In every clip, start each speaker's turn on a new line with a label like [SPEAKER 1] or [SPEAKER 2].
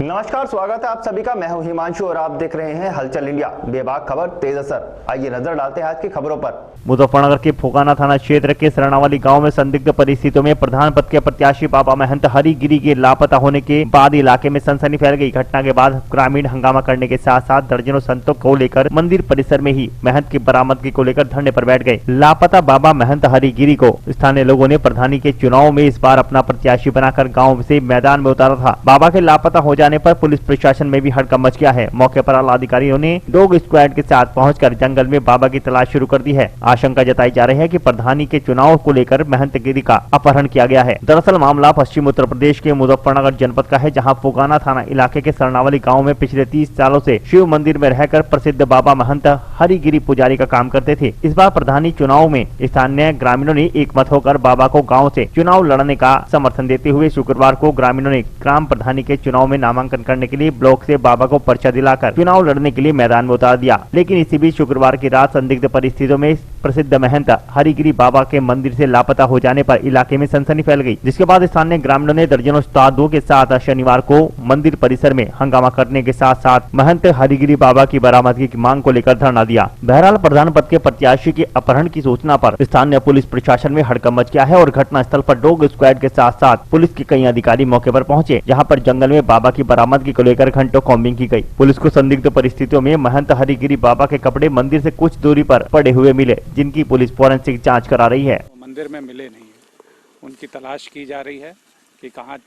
[SPEAKER 1] नमस्कार, स्वागत है आप सभी का। मैं हूं हिमांशु और आप देख रहे हैं हलचल इंडिया। बेबाक खबर तेज असर। आइए नजर डालते हैं आज की खबरों पर।
[SPEAKER 2] मुजफ्फरनगर के फुगाना थाना क्षेत्र के सरणावाली गांव में संदिग्ध परिस्थितियों में प्रधान पद के प्रत्याशी बाबा महंत हरिगिरी के लापता होने के बाद इलाके में सनसनी फैल गई। घटना के बाद ग्रामीण हंगामा करने के साथ साथ दर्जनों संतों को लेकर मंदिर परिसर में ही महंत की बरामदगी को लेकर धरने पर बैठ गए। लापता बाबा महंत हरिगिरी को स्थानीय लोगों ने प्रधानी के चुनाव में इस बार अपना प्रत्याशी बनाकर गाँव से मैदान में उतारा था। बाबा के लापता हो जाने पर पुलिस प्रशासन में भी हड़कंप मच गया है। मौके पर आला अधिकारियों ने डॉग स्क्वाड के साथ पहुंचकर जंगल में बाबा की तलाश शुरू कर दी है। आशंका जताई जा रही है कि प्रधानी के चुनाव को लेकर महंत गिरी का अपहरण किया गया है। दरअसल मामला पश्चिम उत्तर प्रदेश के मुजफ्फरनगर जनपद का है, जहां फुगाना थाना इलाके के सरणावाली गांव में पिछले 30 सालों से शिव मंदिर में रहकर प्रसिद्ध बाबा महंत हरिगिरी पुजारी का काम करते थे। इस बार प्रधानी चुनाव में स्थानीय ग्रामीणों ने एकमत होकर बाबा को गाँव से चुनाव लड़ने का समर्थन देते हुए शुक्रवार को ग्रामीणों ने ग्राम प्रधानी के चुनाव में नामांकन करने के लिए ब्लॉक से बाबा को पर्चा दिलाकर चुनाव लड़ने के लिए मैदान में उतार दिया। लेकिन इसी बीच शुक्रवार की रात संदिग्ध परिस्थितियों में प्रसिद्ध महंत हरिगिरी बाबा के मंदिर से लापता हो जाने पर इलाके में सनसनी फैल गई, जिसके बाद स्थानीय ग्रामीणों ने दर्जनों श्रद्धालुओं के साथ शनिवार को मंदिर परिसर में हंगामा करने के साथ साथ महंत हरिगिरी बाबा की बरामदगी की मांग को लेकर धरना दिया। बहरहाल प्रधान पद के प्रत्याशी के अपहरण की सूचना पर स्थानीय पुलिस प्रशासन में हड़कंप मच गया है और घटना स्थल पर डॉग स्क्वाड के साथ साथ पुलिस के कई अधिकारी मौके पर पहुंचे, जहां पर जंगल में बाबा की बरामदगी को लेकर घंटों कॉम्बिंग की गई। पुलिस को संदिग्ध परिस्थितियों में महंत हरिगिरी बाबा के कपड़े मंदिर से कुछ दूरी पर पड़े हुए मिले, जिनकी पुलिस फॉरेंसिक जांच करा रही है।
[SPEAKER 3] मंदिर में मिले नहीं है, उनकी तलाश की जा रही है कि कहाँ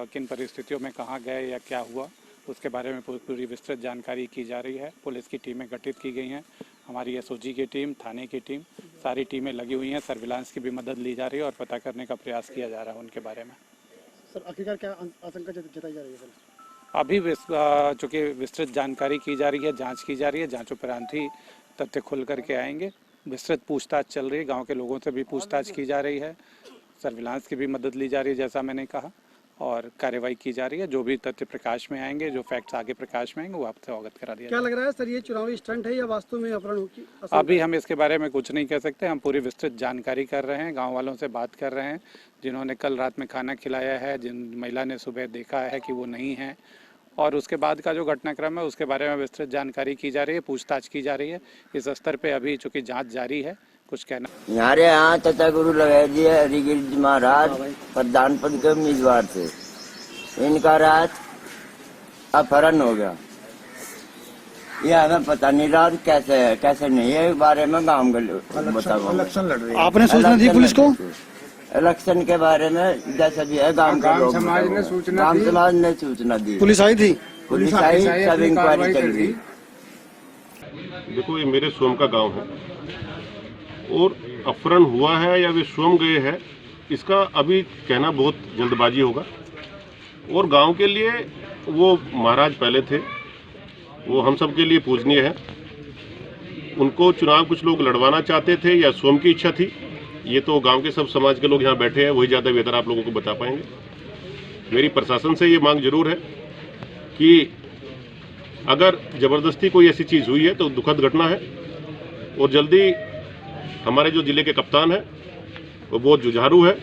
[SPEAKER 3] किन परिस्थितियों में कहाँ गए या क्या हुआ, उसके बारे में पूरी विस्तृत जानकारी की जा रही है। पुलिस की टीमें गठित की गई हैं, हमारी एसओजी की टीम, थाने की टीम, सारी टीमें लगी हुई हैं। सर्विलांस की भी मदद ली जा रही है और पता करने का प्रयास किया जा रहा है उनके बारे में।
[SPEAKER 4] सर आखिरकार क्या आशंका जताई जा रही है?
[SPEAKER 3] अभी चूँकि विस्तृत जानकारी की जा रही है, जांच की जा रही है, जांच उपरांत ही तथ्य खुल करके आएंगे। विस्तृत पूछताछ चल रही है, गांव के लोगों से भी पूछताछ की जा रही है, सर्विलांस की भी मदद ली जा रही है जैसा मैंने कहा, और कार्रवाई की जा रही है। जो भी तथ्य प्रकाश में आएंगे, जो फैक्ट्स आगे प्रकाश में आएंगे, वो आपसे अवगत करा दिया।
[SPEAKER 4] क्या लग रहा है सर, ये चुनावी स्टंट है या वास्तव में अपहरण होगी?
[SPEAKER 3] अभी हम इसके बारे में कुछ नहीं कह सकते। हम पूरी विस्तृत जानकारी कर रहे हैं, गाँव वालों से बात कर रहे हैं जिन्होंने कल रात में खाना खिलाया है, जिन महिला ने सुबह देखा है कि वो नहीं है, और उसके बाद का जो घटनाक्रम है उसके बारे में विस्तृत जानकारी की जा रही है, पूछताछ की जा रही है। इस स्तर पे अभी चूंकि जांच जारी है, कुछ कहना।
[SPEAKER 5] हमारे यहाँ तथा गुरु लगाए दिए हरिगिरी जी महाराज प्रधान पद के उम्मीदवार थे। इनका रात अपहरण हो गया, ये हमें पता नहीं रहा कैसे नहीं है, बारे में गाँव बताओ।
[SPEAKER 4] इलेक्शन लड़ रही है, आपने सूचना दी पुलिस को?
[SPEAKER 5] इलेक्शन के बारे में जैसा भी है गांव समाज ने सूचना दी।
[SPEAKER 4] पुलिस आई थी?
[SPEAKER 5] पुलिस आई, सब इंक्वायरी चल रही।
[SPEAKER 6] देखो, ये मेरे स्वयं का गांव है और अपहरण हुआ है या वे स्वयं गए हैं, इसका अभी कहना बहुत जल्दबाजी होगा। और गांव के लिए वो महाराज पहले थे, वो हम सब के लिए पूजनीय है। उनको चुनाव कुछ लोग लड़वाना चाहते थे या स्वयं की इच्छा थी, ये तो गांव के सब समाज के लोग यहाँ बैठे हैं, वही ज़्यादा बेहतर आप लोगों को बता पाएंगे। मेरी प्रशासन से ये मांग जरूर है कि अगर ज़बरदस्ती कोई ऐसी चीज़ हुई है तो दुखद घटना है, और जल्दी हमारे जो ज़िले के कप्तान हैं वो बहुत जुझारू है,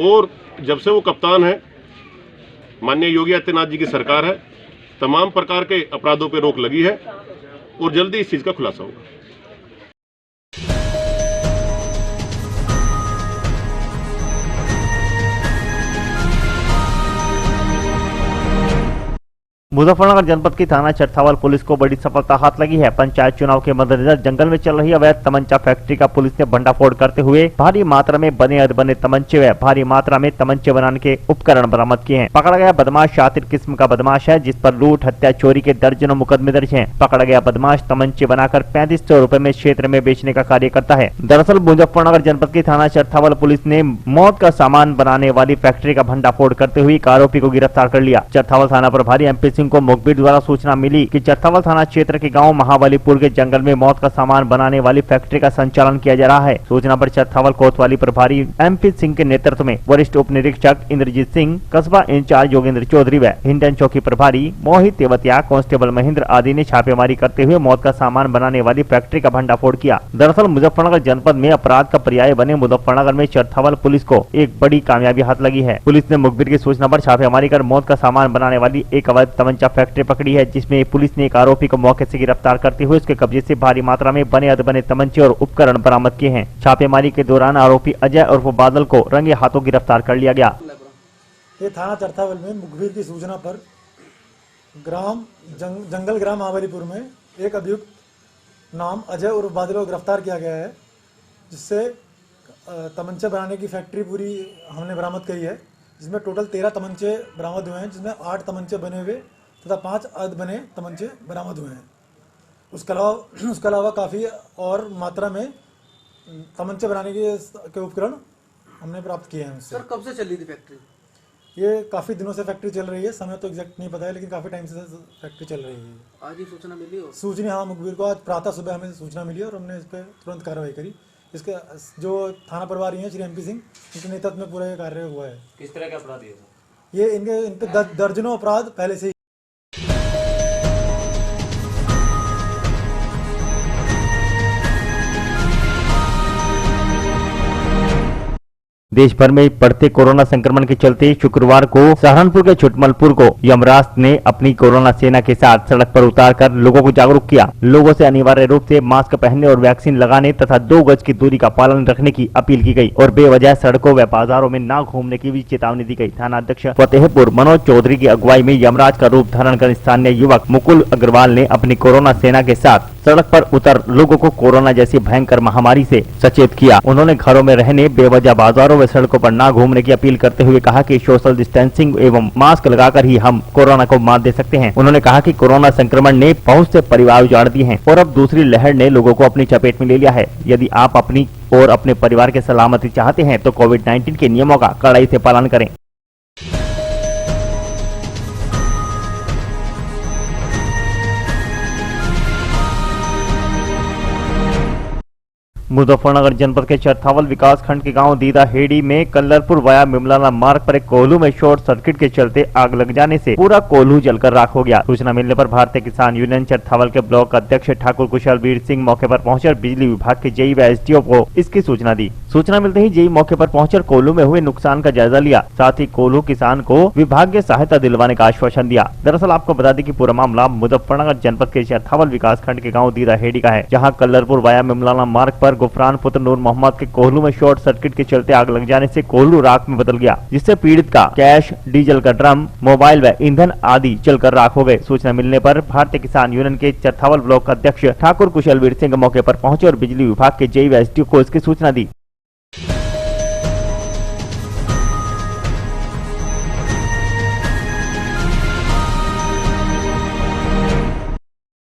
[SPEAKER 6] और जब से वो कप्तान है, माननीय योगी आदित्यनाथ जी की सरकार है, तमाम प्रकार के अपराधों पर रोक लगी है और जल्दी इस चीज़ का खुलासा होगा।
[SPEAKER 2] मुजफ्फरनगर जनपद की थाना चरथावल पुलिस को बड़ी सफलता हाथ लगी है। पंचायत चुनाव के मद्देनजर जंगल में चल रही अवैध तमंचा फैक्ट्री का पुलिस ने भंडाफोड़ करते हुए भारी मात्रा में बने अधबने तमंचे व भारी मात्रा में तमंचे बनाने के उपकरण बरामद किए हैं। पकड़ा गया बदमाश शातिर किस्म का बदमाश है, जिस पर लूट, हत्या, चोरी के दर्जनों मुकदमे दर्ज हैं। पकड़ा गया बदमाश तमंचे बनाकर 3500 रुपए में क्षेत्र में बेचने का कार्य करता है। दरअसल मुजफ्फरनगर जनपद की थाना चरथावल पुलिस ने मौत का सामान बनाने वाली फैक्ट्री का भंडाफोड़ करते हुए आरोपी को गिरफ्तार कर लिया। चरथावल थाना प्रभारी MP सिंह को मुखबिर द्वारा सूचना मिली कि चरथावल थाना क्षेत्र के गांव महाबलीपुर के जंगल में मौत का सामान बनाने वाली फैक्ट्री का संचालन किया जा रहा है। सूचना पर चरथावल कोतवाली प्रभारी MP सिंह के नेतृत्व में वरिष्ठ उप निरीक्षक इंद्रजीत सिंह, कस्बा इंचार्ज योगेंद्र चौधरी व हिंडन चौकी प्रभारी मोहित तेवतिया, कांस्टेबल महेंद्र आदि ने छापेमारी करते हुए मौत का सामान बनाने वाली फैक्ट्री का भंडाफोड़ किया। दरअसल मुजफ्फरनगर जनपद में अपराध का पर्याय बने मुजफ्फरनगर में चरथावल पुलिस को एक बड़ी कामयाबी हाथ लगी है। पुलिस ने मुखबिर की सूचना पर छापेमारी कर मौत का सामान बनाने वाली एक अवैध तमंचा फैक्ट्री पकड़ी है, जिसमें पुलिस ने एक आरोपी को मौके से गिरफ्तार करते हुए उसके कब्जे से भारी मात्रा में बने अधबने तमंचे और उपकरण बरामद किए हैं। छापेमारी के दौरान आरोपी अजय उर्फ बादल को रंगे हाथों गिरफ्तार कर लिया गया।
[SPEAKER 7] ये थाना चरथावल में मुखबिर की सूचना पर जंगल ग्राम महाबलीपुर में एक अभियुक्त नाम अजय उर्फ बादल को गिरफ्तार किया गया है, जिससे तमंचे बनाने की फैक्ट्री पूरी हमने बरामद करी है, जिसमें टोटल 13 तमंचे बरामद हुए हैं, जिसमें 8 तमंचे बने हुए तथा 5 अर्ध बने तमंचे बरामद हुए हैं। उसके अलावा काफ़ी और मात्रा में तमंचे बनाने के उपकरण हमने प्राप्त किए हैं।
[SPEAKER 4] सर कब से चली थी फैक्ट्री?
[SPEAKER 7] ये काफ़ी दिनों से फैक्ट्री चल रही है, समय तो एग्जैक्ट नहीं पता है, लेकिन काफ़ी टाइम से फैक्ट्री चल रही है।
[SPEAKER 4] आज ही सूचना मिली हो?
[SPEAKER 7] सूचना हाँ, मुखबिर को आज प्रातः सुबह हमें सूचना मिली और हमने इस पर तुरंत कार्रवाई करी। इसके जो थाना प्रभारी हैं श्री MP सिंह, उनके नेतृत्व में पूरा ये कार्य हुआ है।
[SPEAKER 8] किस तरह के अपराध है?
[SPEAKER 7] ये इन पे दर्जनों अपराध पहले से ही।
[SPEAKER 2] देश भर में बढ़ते कोरोना संक्रमण के चलते शुक्रवार को सहारनपुर के छुटमलपुर को यमराज ने अपनी कोरोना सेना के साथ सड़क पर उतारकर लोगों को जागरूक किया। लोगों से अनिवार्य रूप से मास्क पहनने और वैक्सीन लगाने तथा 2 गज की दूरी का पालन रखने की अपील की गई और बेवजह सड़कों व बाजारों में न घूमने की भी चेतावनी दी गई। थाना अध्यक्ष फतेहपुर मनोज चौधरी की अगुवाई में यमराज का रूप धारण कर स्थानीय युवक मुकुल अग्रवाल ने अपनी कोरोना सेना के साथ सड़क पर उतर लोगों को कोरोना जैसी भयंकर महामारी से सचेत किया। उन्होंने घरों में रहने, बेवजह बाजारों व सड़कों पर न घूमने की अपील करते हुए कहा कि सोशल डिस्टेंसिंग एवं मास्क लगाकर ही हम कोरोना को मात दे सकते हैं। उन्होंने कहा कि कोरोना संक्रमण ने बहुत से परिवार उजाड़ दिए हैं और अब दूसरी लहर ने लोगों को अपनी चपेट में ले लिया है। यदि आप अपनी और अपने परिवार की सलामती चाहते हैं तो कोविड-19 के नियमों का कड़ाई से पालन करें। मुजफ्फरनगर जनपद के चरथावल विकास खंड के गांव दीदा हेड़ी में कल्लरपुर वाया मिमलाना मार्ग पर एक कोल्हू में शॉर्ट सर्किट के चलते आग लग जाने से पूरा कोल्हू जलकर राख हो गया। सूचना मिलने पर भारतीय किसान यूनियन चरथावल के ब्लॉक अध्यक्ष ठाकुर कुशलवीर सिंह मौके पर पहुंचकर बिजली विभाग के जेई व SDO को इसकी सूचना दी। सूचना मिलते ही जेई मौके पर पहुंचकर कोल्हू में हुए नुकसान का जायजा लिया, साथ ही कोल्हू किसान को विभागीय सहायता दिलवाने का आश्वासन दिया। दरअसल आपको बता दें कि पूरा मामला मुजफ्फरनगर जनपद के चरथावल विकास खंड के गाँव दीदा हेड़ी का है, जहाँ कल्लरपुर वाया मिमलाना मार्ग पर गुफरान पुत्र नूर मोहम्मद के कोल्हू में शॉर्ट सर्किट के चलते आग लग जाने से कोल्हू राख में बदल गया, जिससे पीड़ित का कैश, डीजल का ड्रम, मोबाइल व ईंधन आदि जलकर राख हो गए। सूचना मिलने पर भारतीय किसान यूनियन के चरथावल ब्लॉक अध्यक्ष ठाकुर कुशलवीर सिंह मौके पर पहुंचे और बिजली विभाग के जेई व SDO को इसकी सूचना दी।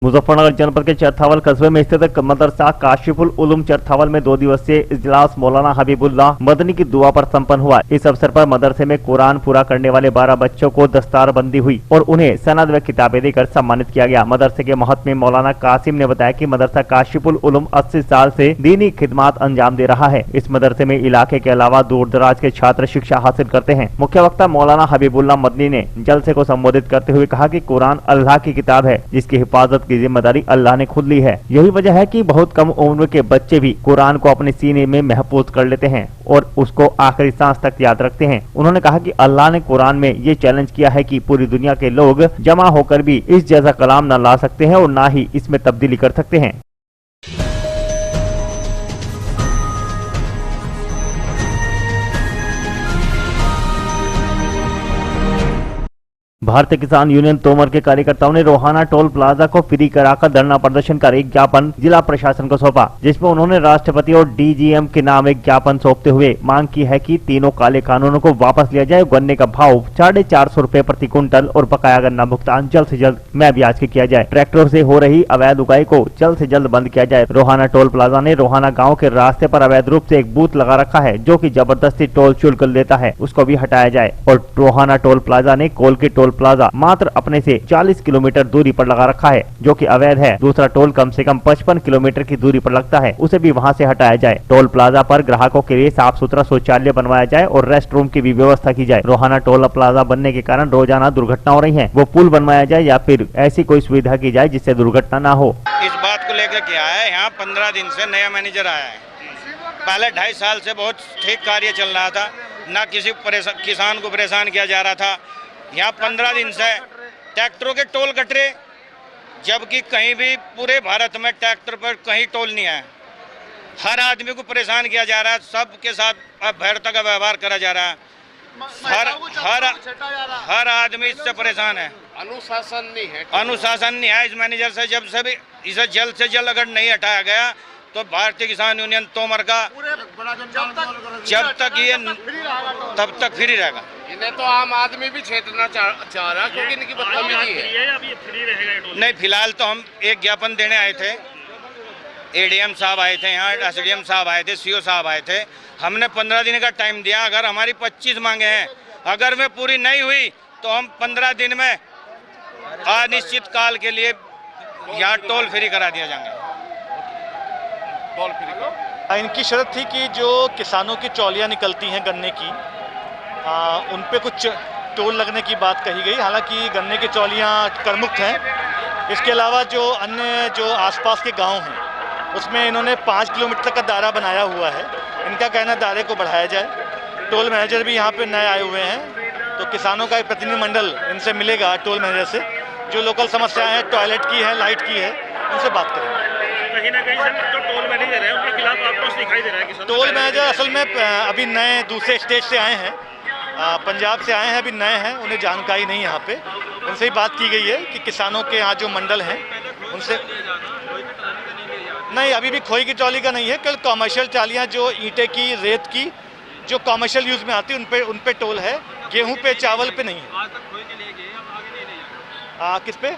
[SPEAKER 2] मुजफ्फरनगर जनपद के चरथावल कस्बे में स्थित मदरसा काशिफुल उलूम चरथावल में 2 दिवसीय इजलास मौलाना हबीबुल्लाह मदनी की दुआ पर संपन्न हुआ। इस अवसर पर मदरसे में कुरान पूरा करने वाले 12 बच्चों को दस्तारबंदी हुई और उन्हें सनद व किताबें देकर सम्मानित किया गया। मदरसे के मोहतमिम मौलाना कासिम ने बताया कि मदरसा काशिफुल उलूम 80 साल से दीनी खिदमात अंजाम दे रहा है। इस मदरसे में इलाके के अलावा दूर दराज के छात्र शिक्षा हासिल करते हैं। मुख्य वक्ता मौलाना हबीबुल्लाह मदनी ने जलसे को संबोधित करते हुए कहा कि कुरान अल्लाह की किताब है, जिसकी हिफाजत की जिम्मेदारी अल्लाह ने खुद ली है। यही वजह है कि बहुत कम उम्र के बच्चे भी कुरान को अपने सीने में महफूज कर लेते हैं और उसको आखिरी सांस तक याद रखते हैं। उन्होंने कहा कि अल्लाह ने कुरान में ये चैलेंज किया है कि पूरी दुनिया के लोग जमा होकर भी इस जैसा कलाम न ला सकते हैं और न ही इसमें तब्दीली कर सकते हैं। भारतीय किसान यूनियन तोमर के कार्यकर्ताओं ने रोहाना टोल प्लाजा को फ्री कराकर धरना प्रदर्शन कर एक ज्ञापन जिला प्रशासन को सौंपा, जिसमें उन्होंने राष्ट्रपति और DGM के नाम एक ज्ञापन सौंपते हुए मांग की है कि तीनों काले कानूनों को वापस लिया जाए, गन्ने का भाव 450 रुपए प्रति कुंटल और बकाया गन्ना भुगतान जल्द से जल्द में ब्याज के किया जाए। ट्रैक्टरों से हो रही अवैध उगाई को जल्द से जल्द बंद किया जाए। रोहाना टोल प्लाजा ने रोहाना गाँव के रास्ते पर अवैध रूप से एक बूथ लगा रखा है, जो की जबरदस्ती टोल शुल्क लेता है, उसको भी हटाया जाए। और रोहाना टोल प्लाजा ने कोल के टोल प्लाजा मात्र अपने से 40 किलोमीटर दूरी पर लगा रखा है, जो कि अवैध है। दूसरा टोल कम से कम 55 किलोमीटर की दूरी पर लगता है, उसे भी वहां से हटाया जाए। टोल प्लाजा पर ग्राहकों के लिए साफ सुथरा शौचालय बनवाया जाए और रेस्ट रूम की भी व्यवस्था की जाए। रोहाना टोल प्लाजा बनने के कारण रोजाना दुर्घटना हो रही है, वो पुल बनवाया जाए या फिर ऐसी कोई सुविधा की जाए जिससे दुर्घटना न हो।
[SPEAKER 8] इस बात को लेकर क्या है, यहाँ 15 दिन से नया मैनेजर आया है। पहले 2.5 साल से बहुत ठीक कार्य चल रहा था, ना किसी किसान को परेशान किया जा रहा था। यहाँ 15 दिन से ट्रैक्टरों के टोल कट रहे, जबकि कहीं भी पूरे भारत में ट्रैक्टर पर कहीं टोल नहीं है। हर आदमी को परेशान किया जा रहा है, सबके साथ भैरता का व्यवहार करा जा रहा है। हर आदमी इससे परेशान है। अनुशासन नहीं है इस मैनेजर से। जब सभी इसे जल्द से जल्द अगर नहीं हटाया गया तो भारतीय किसान यूनियन तोमर का जब तक ये तब तक फ्री रहेगा।
[SPEAKER 9] इन्हें तो आम आदमी भी छेड़ना चाह रहा, क्योंकि इनकी बदतमीजी है।
[SPEAKER 8] नहीं, फिलहाल तो हम एक ज्ञापन देने आए थे। एडीएम साहब आए थे यहाँ, एसडीएम साहब आए थे, सीओ साहब आए थे। हमने 15 दिन का टाइम दिया। अगर हमारी 25 मांगे हैं, अगर वे पूरी नहीं हुई तो हम 15 दिन में अनिश्चित काल के लिए यहाँ टोल फ्री करा दिया जाएंगे।
[SPEAKER 10] इनकी शर्त थी कि जो किसानों की ट्रॉलियाँ निकलती हैं गन्ने की, उन पे कुछ टोल लगने की बात कही गई। हालांकि गन्ने की ट्रॉलियाँ करमुक्त हैं। इसके अलावा जो अन्य जो आसपास के गांव हैं उसमें इन्होंने 5 किलोमीटर तक का दायरा बनाया हुआ है। इनका कहना दायरे को बढ़ाया जाए। टोल मैनेजर भी यहाँ पे नए आए हुए हैं, तो किसानों का एक प्रतिनिधिमंडल इनसे मिलेगा टोल मैनेजर से। जो लोकल समस्याएं हैं, टॉयलेट की है, लाइट की है, उनसे बात करेंगे।
[SPEAKER 9] कहीं ना कहीं सर जो टोल मैनेजर है उनके खिलाफ आक्रोश दिखाई दे रहा है किसानों।
[SPEAKER 10] टोल मैनेजर असल में अभी नए दूसरे स्टेट से आए हैं, पंजाब से आए हैं, अभी नए हैं, उन्हें जानकारी नहीं। यहाँ पे उनसे ही बात की गई है कि किसानों के यहाँ जो मंडल हैं उनसे नहीं, अभी भी खोई की ट्रॉली का नहीं है। कल कॉमर्शियल ट्रॉलियाँ जो ईंटे की, रेत की, जो कॉमर्शियल यूज़ में आती है उन पे टोल है। गेहूं पे, चावल पे नहीं है। किस पे?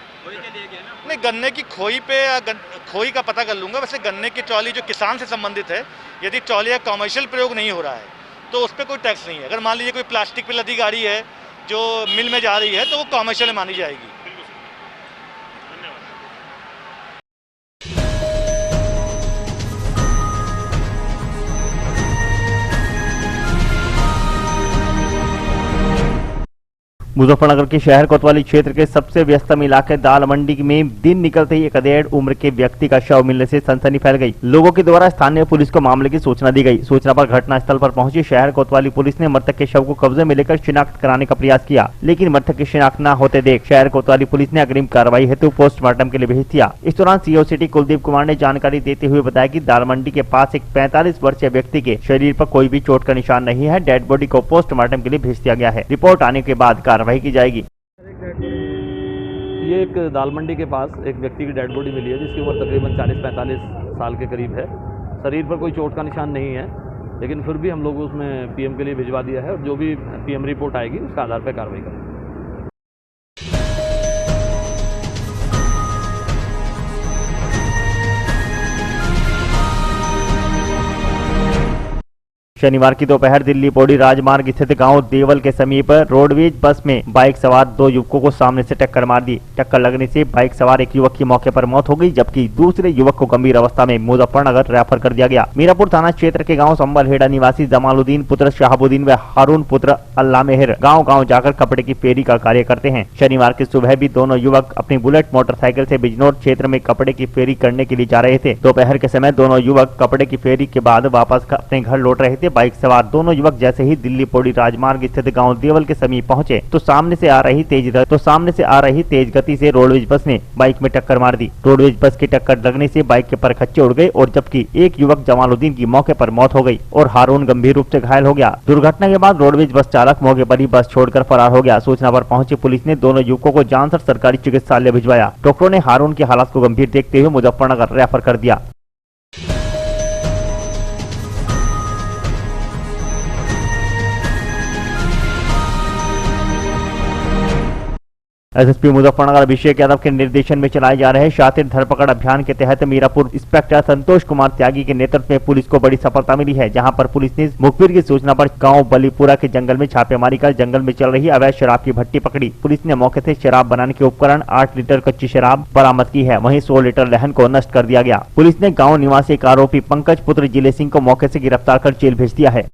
[SPEAKER 10] नहीं, गन्ने की खोई पे, खोई का पता कर लूँगा। वैसे गन्ने की ट्रॉली जो किसान से संबंधित है, यदि ट्रॉली या कॉमर्शियल प्रयोग नहीं हो रहा है तो उस पर कोई टैक्स नहीं है। अगर मान लीजिए कोई प्लास्टिक पे लदी गाड़ी है जो मिल में जा रही है तो वो कॉमर्शियल मानी जाएगी।
[SPEAKER 2] मुजफ्फरनगर के शहर कोतवाली क्षेत्र के सबसे व्यस्तम इलाके दाल मंडी में दिन निकलते ही एक अधेड़ उम्र के व्यक्ति का शव मिलने से सनसनी फैल गई। लोगों के द्वारा स्थानीय पुलिस को मामले की सूचना दी गई। सूचना पर घटनास्थल पर पहुंची शहर कोतवाली पुलिस ने मृतक के शव को कब्जे में लेकर शिनाख्त कराने का प्रयास किया, लेकिन मृतक की शिनाख्त न होते देख शहर कोतवाली पुलिस ने अग्रिम कार्रवाई हेतु पोस्टमार्टम के लिए भेज दिया। इस दौरान सीओ सिटी कुलदीप कुमार ने जानकारी देते हुए बताया कि दाल मंडी के पास एक 45 वर्षीय व्यक्ति के शरीर पर कोई भी चोट का निशान नहीं है। डेड बॉडी को पोस्टमार्टम के लिए भेज दिया गया है। रिपोर्ट आने के बाद कार्रवाई की जाएगी।
[SPEAKER 11] ये एक दाल मंडी के पास एक व्यक्ति की डेड बॉडी मिली है जिसकी उम्र तकरीबन 40-45 साल के करीब है। शरीर पर कोई चोट का निशान नहीं है, लेकिन फिर भी हम लोग उसमें पीएम के लिए भिजवा दिया है और जो भी पीएम रिपोर्ट आएगी उसके आधार पर कार्रवाई करेंगे।
[SPEAKER 2] शनिवार की दोपहर दिल्ली पौड़ी राजमार्ग स्थित गांव देवल के समीप रोडवेज बस में बाइक सवार 2 युवकों को सामने से टक्कर मार दी। टक्कर लगने से बाइक सवार एक युवक की मौके पर मौत हो गई, जबकि दूसरे युवक को गंभीर अवस्था में मुजफ्फरनगर रेफर कर दिया गया। मीरापुर थाना क्षेत्र के गांव संबलहेड़ा निवासी जमालुद्दीन पुत्र शहाबुद्दीन व हारून पुत्र अल्लाह मेहर गाँव जाकर कपड़े की फेरी का कार्य करते हैं। शनिवार की सुबह भी दोनों युवक अपनी बुलेट मोटरसाइकिल से बिजनौर क्षेत्र में कपड़े की फेरी करने के लिए जा रहे थे। दोपहर के समय दोनों युवक कपड़े की फेरी के बाद वापस अपने घर लौट रहे थे। बाइक सवार दोनों युवक जैसे ही दिल्ली पौड़ी राजमार्ग स्थित गांव देवल के समीप पहुंचे तो सामने से आ रही तेज गति से रोडवेज बस ने बाइक में टक्कर मार दी। रोडवेज बस की टक्कर लगने से बाइक के परखच्चे उड़ गए और जबकि एक युवक जमालुद्दीन की मौके पर मौत हो गई और हारून गंभीर रूप से घायल हो गया। दुर्घटना के बाद रोडवेज बस चालक मौके पर ही बस छोड़कर फरार हो गया। सूचना पर पहुंची पुलिस ने दोनों युवकों को जानसर सरकारी चिकित्सालय भिजवाया। डॉक्टरों ने हारून की हालत को गंभीर देखते हुए मुजफ्फरनगर रेफर कर दिया। एसएसपी मुजफ्फरनगर अभिषेक यादव के निर्देशन में चलाए जा रहे शातिर धरपकड़ अभियान के तहत मीरापुर इंस्पेक्टर संतोष कुमार त्यागी के नेतृत्व में पुलिस को बड़ी सफलता मिली है, जहां पर पुलिस ने मुखबिर की सूचना पर गांव बलीपुरा के जंगल में छापेमारी कर जंगल में चल रही अवैध शराब की भट्टी पकड़ी। पुलिस ने मौके से शराब बनाने के उपकरण 8 लीटर कच्ची शराब बरामद की है, वहीं 100 लीटर लहन को नष्ट कर दिया गया। पुलिस ने गाँव निवासी एक आरोपी पंकज पुत्र जिले सिंह को मौके से गिरफ्तार कर जेल भेज दिया है।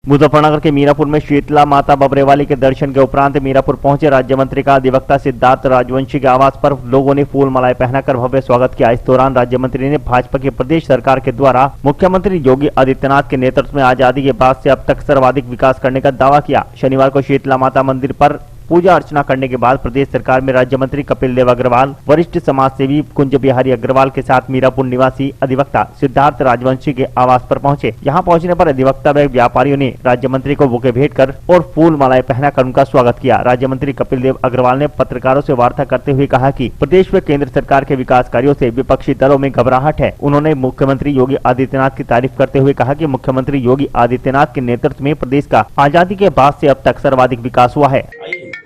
[SPEAKER 2] मुजफ्फरनगर के मीरापुर में शीतला माता बबरेवाली के दर्शन के उपरांत मीरापुर पहुंचे राज्य मंत्री का अधिवक्ता सिद्धार्थ राजवंशी के आवास पर लोगों ने फूल मालाएं पहनाकर भव्य स्वागत किया। इस दौरान राज्य मंत्री ने भाजपा की प्रदेश सरकार के द्वारा मुख्यमंत्री योगी आदित्यनाथ के नेतृत्व में आजादी के बाद से अब तक सर्वाधिक विकास करने का दावा किया। शनिवार को शीतला माता मंदिर पर पूजा अर्चना करने के बाद प्रदेश सरकार में राज्य मंत्री कपिल देव अग्रवाल, वरिष्ठ समाज सेवी कुंज बिहारी अग्रवाल के साथ मीरापुर निवासी अधिवक्ता सिद्धार्थ राजवंशी के आवास पर पहुंचे। यहां पहुंचने पर अधिवक्ता व व्यापारियों ने राज्य मंत्री को बुके भेंट कर और फूल मालाएं पहनाकर उनका स्वागत किया। राज्य मंत्री कपिल देव अग्रवाल ने पत्रकारों से वार्ता करते हुए कहा कि प्रदेश व केंद्र सरकार के विकास कार्यों से विपक्षी दलों में घबराहट है। उन्होंने मुख्यमंत्री योगी आदित्यनाथ की तारीफ करते हुए कहा कि मुख्यमंत्री योगी आदित्यनाथ के नेतृत्व में प्रदेश का आजादी के बाद से अब तक सर्वाधिक विकास हुआ है।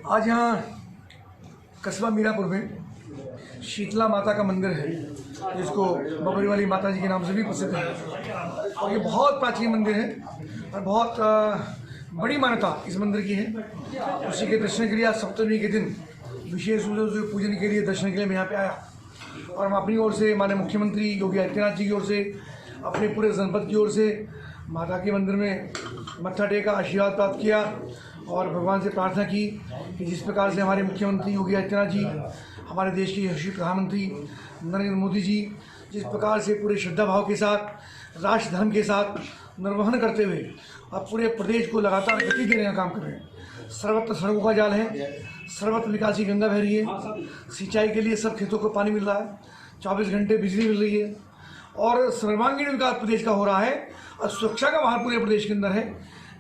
[SPEAKER 7] आज यहाँ कस्बा मीरापुर में शीतला माता का मंदिर है, जिसको बबरेवाली माता जी के नाम से भी प्रसिद्ध है, और ये बहुत प्राचीन मंदिर है और बहुत बड़ी मान्यता इस मंदिर की है। उसी के दर्शन के लिए आज सप्तमी के दिन विशेष रूप से पूजन के लिए दर्शन के लिए मैं यहाँ पे आया, और हम अपनी ओर से माननीय मुख्यमंत्री योगी आदित्यनाथ जी की ओर से, अपने पूरे जनपद की ओर से माता के मंदिर में मत्था टेका, आशीर्वाद प्राप्त किया और भगवान से प्रार्थना की कि जिस प्रकार से हमारे मुख्यमंत्री योगी आदित्यनाथ जी, हमारे देश के यशस्वी प्रधानमंत्री नरेंद्र मोदी जी जिस प्रकार से पूरे श्रद्धा भाव के साथ, राष्ट्र धर्म के साथ निर्वहन करते हुए अब पूरे प्रदेश को लगातार गति देने का काम कर रहे हैं। सर्वत्र सड़कों का जाल है, सर्वत्र विकास की गंगा बह रही है, सिंचाई के लिए सब खेतों को पानी मिल रहा है, 24 घंटे बिजली मिल रही है और सर्वांगीण विकास प्रदेश का हो रहा है और सुरक्षा का माहौल पूरे प्रदेश के अंदर है।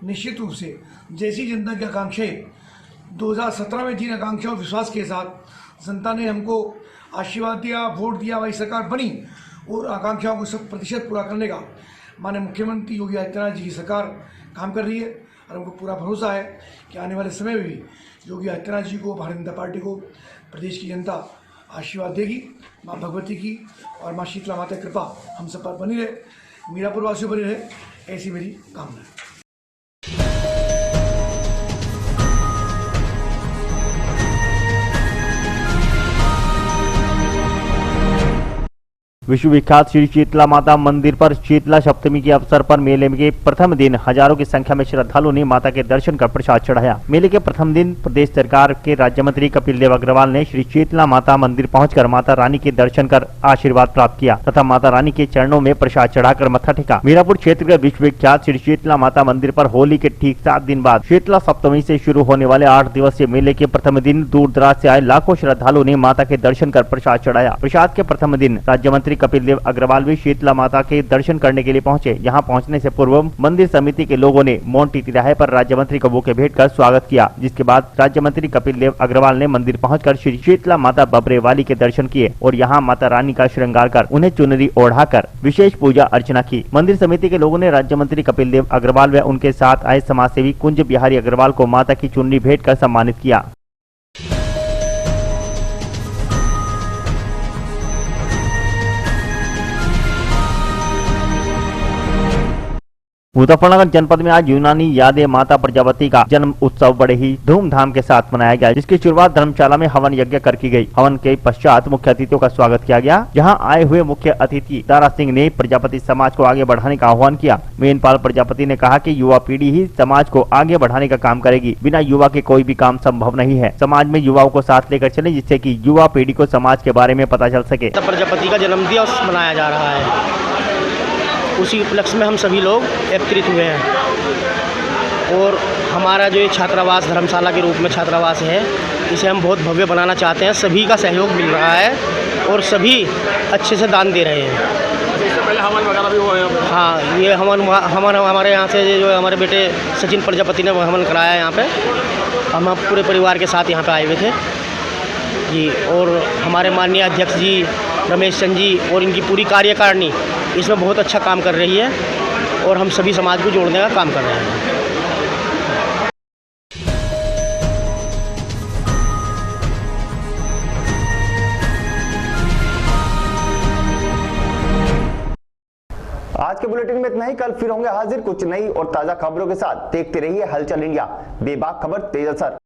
[SPEAKER 7] निश्चित रूप से जैसी जनता की आकांक्षाएं 2017 में जिन आकांक्षाओं और विश्वास के साथ जनता ने हमको आशीर्वाद दिया, वोट दिया, वही सरकार बनी और आकांक्षाओं को 100% पूरा करने का माननीय मुख्यमंत्री योगी आदित्यनाथ जी की सरकार काम कर रही है और हमको पूरा भरोसा है कि आने वाले समय में भी योगी आदित्यनाथ जी को, भारतीय जनता पार्टी को, प्रदेश की जनता आशीर्वाद देगी। माँ भगवती की और माँ शीतला माता की कृपा हम सब पर बनी रहे, मीरापुर वासियों बनी रहे, ऐसी मेरी कामना है।
[SPEAKER 2] विश्व विख्यात श्री शीतला माता मंदिर पर शीतला सप्तमी के अवसर पर मेले के प्रथम दिन हजारों की संख्या में श्रद्धालुओं ने माता के दर्शन कर प्रसाद चढ़ाया। मेले के प्रथम दिन प्रदेश सरकार के राज्य मंत्री कपिल देव अग्रवाल ने श्री शीतला माता मंदिर पहुंचकर माता रानी के दर्शन कर आशीर्वाद प्राप्त किया तथा माता रानी के चरणों में प्रसाद चढ़ाकर मत्था टेका। मीरापुर क्षेत्र के विश्व विख्यात श्री शीतला माता मंदिर पर होली के ठीक 7 दिन बाद शीतला सप्तमी से शुरू होने वाले 8 दिवसीय मेले के प्रथम दिन दूर दराज से आए लाखों श्रद्धालुओं ने माता के दर्शन कर प्रसाद चढ़ाया। प्रसाद के प्रथम दिन राज्य मंत्री कपिल देव अग्रवाल भी शीतला माता के दर्शन करने के लिए पहुंचे। यहां पहुंचने से पूर्व मंदिर समिति के लोगों ने मोंटी तिराहे पर राज्य मंत्री को बुके भेंट कर स्वागत किया, जिसके बाद राज्य मंत्री कपिल देव अग्रवाल ने मंदिर पहुंचकर श्री शीतला माता बबरेवाली के दर्शन किए और यहां माता रानी का श्रृंगार कर उन्हें चुनरी ओढ़ाकर विशेष पूजा अर्चना की। मंदिर समिति के लोगों ने राज्य मंत्री कपिल देव अग्रवाल व उनके साथ आए समाज सेवी कुंज बिहारी अग्रवाल को माता की चुनरी भेंट कर सम्मानित किया। मुजफ्फरनगर जनपद में आज यूनानी यादें माता प्रजापति का जन्म उत्सव बड़े ही धूमधाम के साथ मनाया गया, जिसकी शुरुआत धर्मशाला में हवन यज्ञ कर की गई। हवन के पश्चात मुख्य अतिथियों का स्वागत किया गया, जहां आए हुए मुख्य अतिथि दारा सिंह ने प्रजापति समाज को आगे बढ़ाने का आह्वान किया। मेनपाल प्रजापति ने कहा कि युवा पीढ़ी ही समाज को आगे बढ़ाने का काम करेगी, बिना युवा के कोई भी काम संभव नहीं है। समाज में युवाओं को साथ लेकर चले, जिससे कि युवा पीढ़ी को समाज के बारे में पता चल सके।
[SPEAKER 12] प्रजापति का जन्मदिवस मनाया जा रहा है, उसी उपलक्ष्य में हम सभी लोग एकत्रित हुए हैं और हमारा जो ये छात्रावास धर्मशाला के रूप में छात्रावास है, इसे हम बहुत भव्य बनाना चाहते हैं। सभी का सहयोग मिल रहा है और सभी अच्छे से दान दे रहे हैं।
[SPEAKER 9] इससे पहले हवन वगैरह भी हुए हैं?
[SPEAKER 12] हाँ, ये हवन हमारे यहाँ से जो हमारे बेटे सचिन प्रजापति ने हवन कराया है यहाँ पे। हम पूरे परिवार के साथ यहाँ पे आए हुए थे जी, और हमारे माननीय अध्यक्ष जी रमेश चंद जी और इनकी पूरी कार्यकारिणी इसमें बहुत अच्छा काम कर रही है और हम सभी समाज को जोड़ने का काम कर रहे हैं।
[SPEAKER 1] आज के बुलेटिन में इतना ही। कल फिर होंगे हाजिर कुछ नई और ताजा खबरों के साथ। देखते रहिए हलचल इंडिया, बेबाक खबर तेज असर।